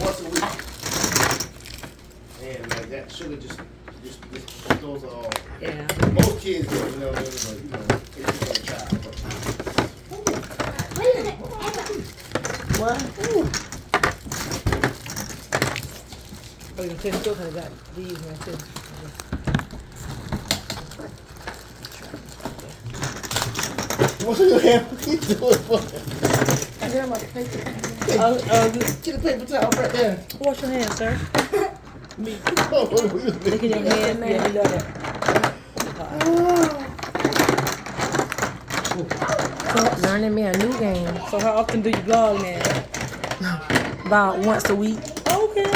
once a week. And like that sugar just throws it all. Yeah. Most kids do, you know what I mean? But you know, it's just a child. What? Ooh. Oh, you can take still kind of got these right too. What's in your hand? What you doing for? I got my paper. Get a paper towel right there. Wash your hands, sir. Me. Look in your hand, man. Yeah, you love it. So, learning me a new game. So how often do you vlog now? About once a week. Okay.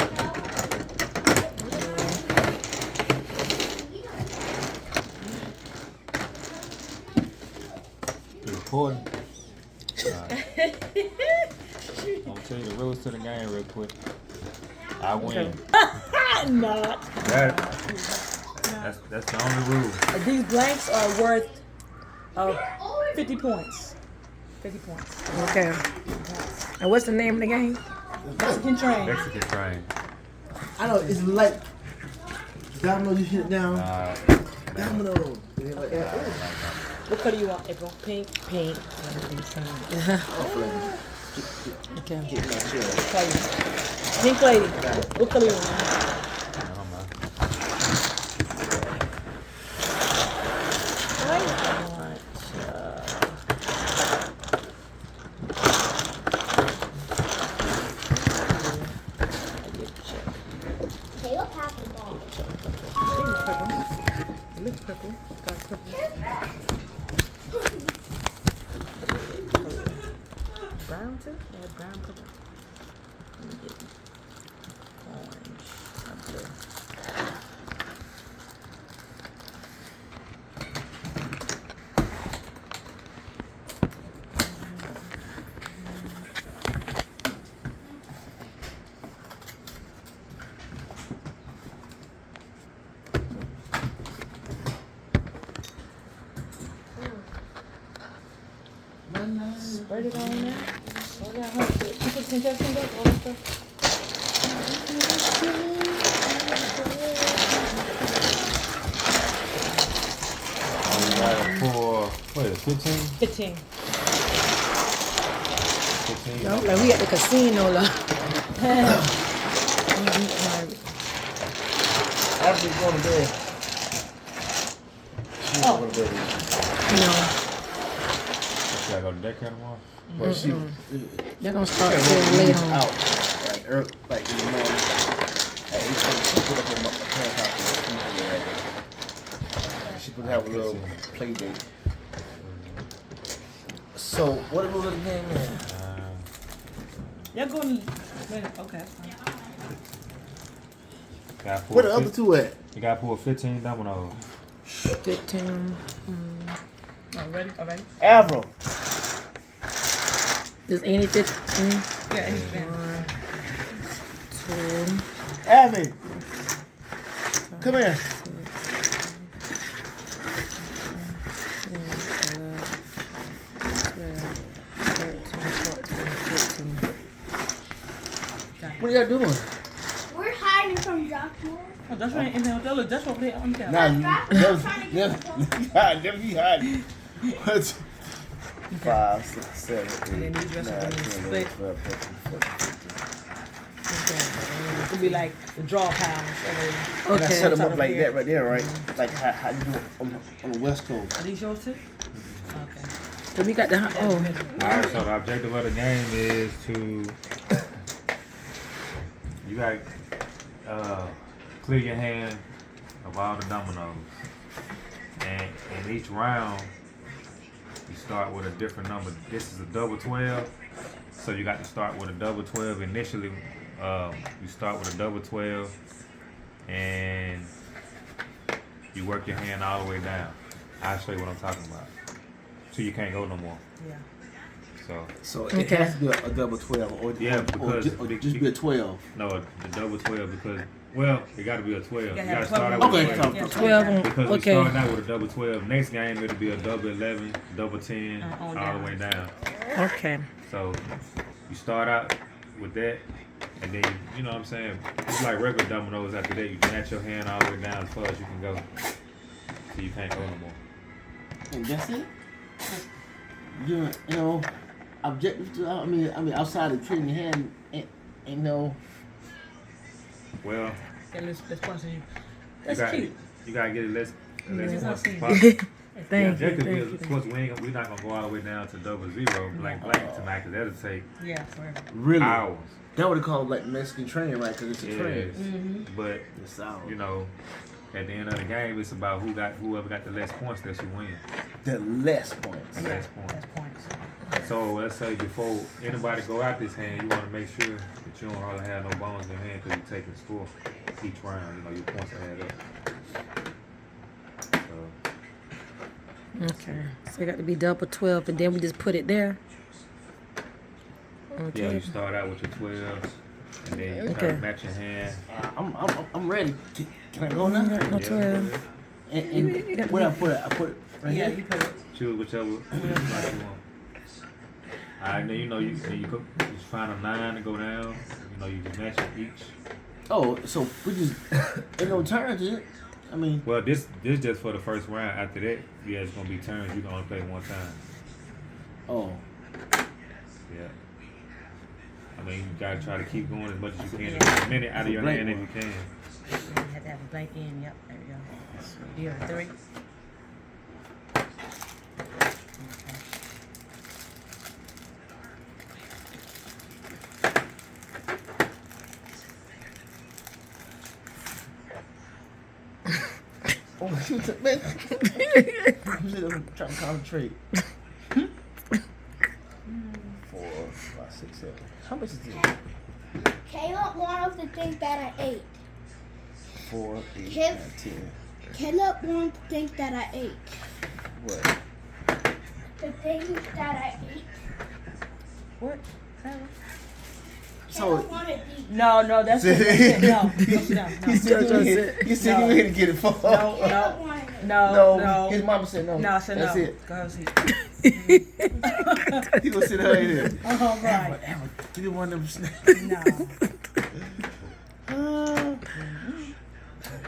Recording. I'm gonna tell you the rules to the game real quick. I win. Not. That's the only rule. These blanks are worth 50 points. 50 points. Okay. And what's the name of the game? Mexican train. Mexican train. I know, it's like domino, you hit it down. Domino. What color you want, April? Pink. Pink. Okay. Get my chair. Color. Pink lady. What color you want? It looks purple. Got purple. Brown too? Yeah, brown purple. Let me get orange. Blue. Spread it on there. Oh, yeah, huh? You put the suggestion up, all that stuff. For 15? 15. 15. No, like we at the casino, like. After you go to bed. She's going to bed. No. Should I go to daycare tomorrow? Well, They're gonna start she getting late on. out like early, like in the morning. At 8:30, she put up her parents' house. She could have a little play date. So, what are we looking at now? Y'all going okay. Where the other two at? You got to pull 15 dominoes. 15. Ready? All right. Avril. Does any 15? Yeah, he's been. 2. Abby. Come here. 15. What are y'all doing? We're hiding from Joshua. Oh, that's right. And then look, that's what they on there. Nah, never you hiding. What? 5, 6, 7, 8, 9, 10, 11, 12, 13, 14, 15. It'll be like the draw piles. And I set them up like that right there, right? Like how you do it on the West Coast. Are these yours too? Okay. So we got the Alright, so the objective of the game is to you got clear your hand of all the dominoes, and in each round you start with a different number. This is a double 12, so you got to start with a double 12 initially. You start with a double 12 and you work your hand all the way down. I'll show you what I'm talking about. So you can't go no more. Yeah. So it has to be a double 12 or just be a 12. No, the double 12 because, well, it got to be a 12. You got to 12. start out with a 12. 12. Because we Okay. started out with a double 12. Next game it'll be a double 11, double 10, all the way down. Okay. So you start out with that, And then, you know what I'm saying? It's like regular dominoes after that. You match your hand all the way down as far as you can go. So you can't go no more. And that's it. You know, objective to, I mean, outside of cleaning your hand, ain't no. Well, Yeah, let's points on you. you That's got cute. you gotta get it less That's points not as possible. Thank Yeah, you. because Thank you. of course we're not gonna go all the way down to 0-0 blank tonight, because that'll take Yeah, forever. Really? hours. That would call like Mexican train, right? Because it's a train. Mm-hmm. But It's out. you know, at the end of the game, it's about whoever got the less points that you win. The less points. The less points. That's points. So let's say before anybody go out this hand, you want to make sure that you don't hardly have no bones in your hand because you're taking score each round. You know your points will add up. So, Okay. So it got to be double 12, and then we just put it there. yeah, Okay. you start out with your 12s, and then you try Okay. to match your hand. I'm ready. Can I go now? No Yeah, 12. And where I put it? I put it right Yeah, here. you put it. choose whichever one you want. Alright, then you find a 9 to go down. You know, you just match it each. Oh, so we just ain't no turns, is it? I mean, Well, this just for the first round. After that, yeah, it's gonna be turns. You can only play one time. oh, Yeah. I mean, you gotta try to keep going as much as you can. As many out of your hand as you can. You have to have a blank in. Yep, there we go. You have 3. oh, man. I'm trying to concentrate. 4, 5, 6, 7. How much is this? Caleb wanted the thing that I ate. 4, 8, Kip. 9, 10. Caleb wanted the thing that I ate. What? The thing that I ate. What? So Caleb wanted these. No, that's it. No, sit down. No. you said you were here to get it for. Caleb wanted it. No. His mama said no. No, I said That's no. it. Go ahead, see. He gonna sit her in there. Oh, right. Amber, give me one of them snacks. No.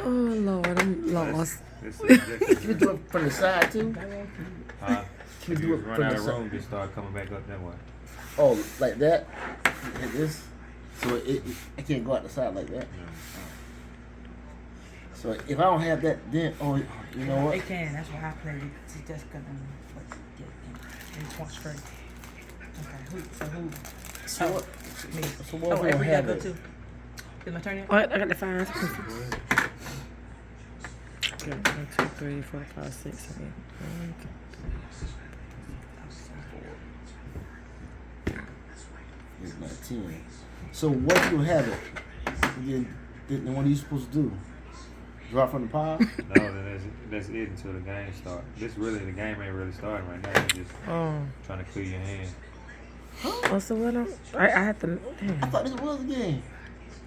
Oh, Lord, I'm lost. This is You do it from the side too? huh? You If do you it run from out the of side. room, just start coming back up that way. Oh, like that? Like this? So it can't go out the side like that. So if I don't have that, then you know what? It can. That's why I played it. See, that's gonna get points for it. Okay. Who? So what? Me. So what if we Avery don't gotta have go it? too. Is my turn yet? What? I got the 5. Okay, 1, 2, 3, 4, 5, 6, 7, 8. It's not 10. So what if you don't have it? Then what are you supposed to do? Drop from the pile? No, then that's it until the game starts. The game ain't really starting right now. You're just Oh. trying to clear your hand. Oh, so what I have to. I Damn. thought this was a game.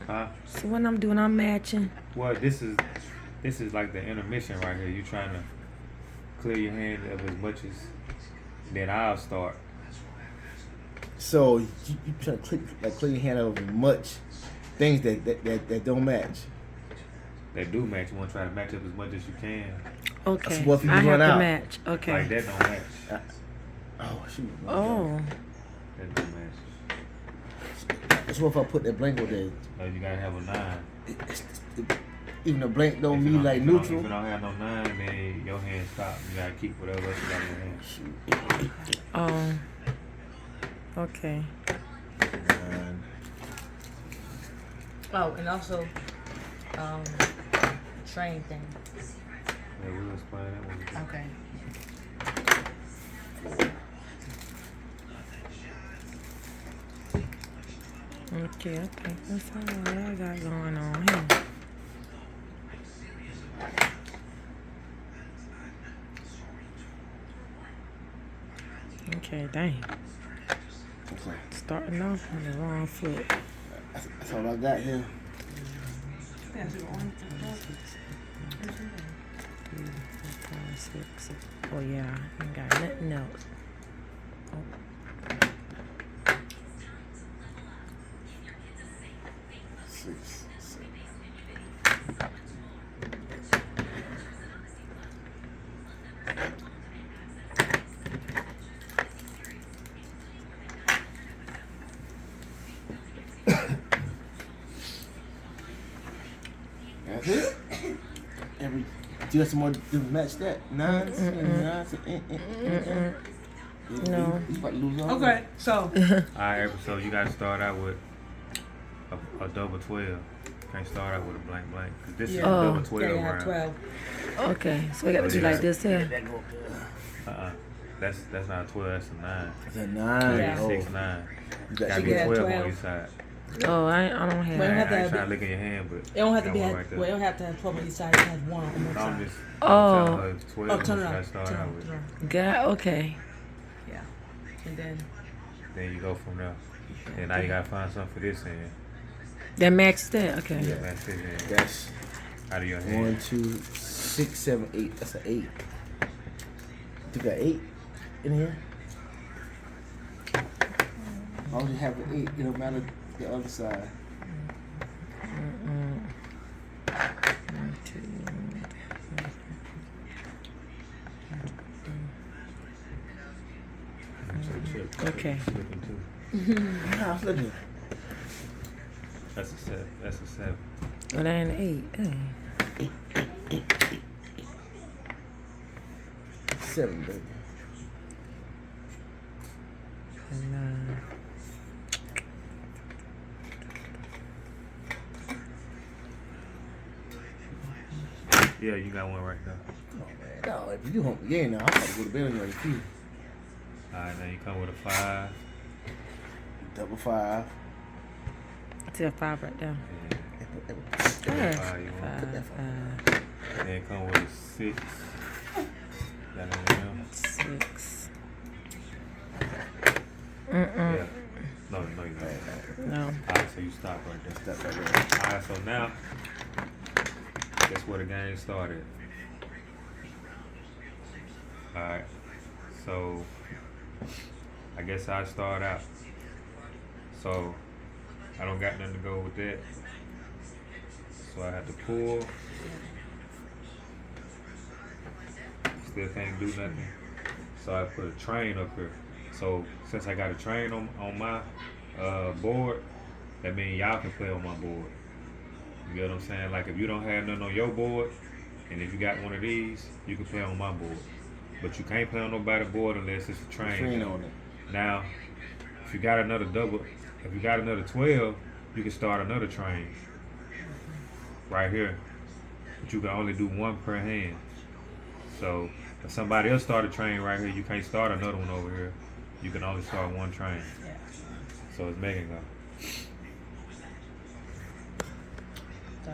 Huh? So what I'm doing, I'm matching. Well, this is like the intermission right here. You trying to clear your hand of as much as then I'll start. So you try to clear your hand over much things that don't match. That do match. You want to try to match up as much as you can. Okay. So what if you I have run to out? match. Okay. Like that don't match. Oh shoot. Oh. That don't match. So what if I put that blank on there? So you gotta have a 9. Even the blank don't If you mean like if neutral. you don't have no 9, then your hand stop. You gotta keep whatever else you got in your hand. Okay. Oh, and also, train thing. Yeah, we'll explain that when we get. Okay. Okay, I think that's all I got going on here. Okay, dang. Okay. Starting off on the wrong foot. That's all I got here. 3, 4, 5, 6. Oh yeah, I ain't got nothing else. Oh. 6, 7. That's it. Every do you have some more to match that? 9s and 9s and No. You about to lose all Okay, so Alright, so you gotta start out with a double 12. Can't start out with a blank blank. Cause this is a Yeah. double Oh. 12 yeah, you have round. 12. Okay, so we got to do like this here. That's not a 12, that's a 9. It's a 9. Yeah. Oh. 6, 9. You got Gotta you be got 12 on 12. each side. Oh, I don't Well, have. you have I to ain't have trying to look in your hand, but It don't have to got be. one right there. Well, it don't have to have 12 on each side. It has one on one No, I'm side. just Oh. telling her 12 Oh, is turn what it you on. gotta start Turn it out on. with. Turn it on. God, okay. Yeah. And then Then you go from there. And now you gotta find something for this hand. That matches that. Okay. Yeah. That's it, hand. That's Out of your 1, hand. 2, 6, 7, 8. That's an 8. You got 8 in here? As long as you have an 8, it don't matter the other side. Okay. Slipping too. Nah, flip it. That's a 7. That's a 7. Oh, that ain't an 8. 7, baby. And, Yeah, you got one right there. No, if you want the game now, I'm about to go to bed on your feet. Alright, now you come with a 5. Double 5. Till 5 right there. Double Yeah. 5 you want. 5, Then come with a 6. Got it in there. 6. Yeah. No, you don't. No. Alright, so you stop right there. Step right there. Alright, so now, that's where the game started. Alright, so I guess I start out. So I don't got nothing to go with that. So I have to pull. Still can't do nothing. So I put a train up here. So since I got a train on my board, that means y'all can play on my board. You get what I'm saying? Like if you don't have nothing on your board, and if you got one of these, you can play on my board. But you can't play on nobody's board unless it's a train. Train on it. Now, if you got another double, if you got another 12, you can start another train. Right here. But you can only do one per hand. So if somebody else start a train right here, you can't start another one over here. You can only start one train. yeah. So it's Megan go. So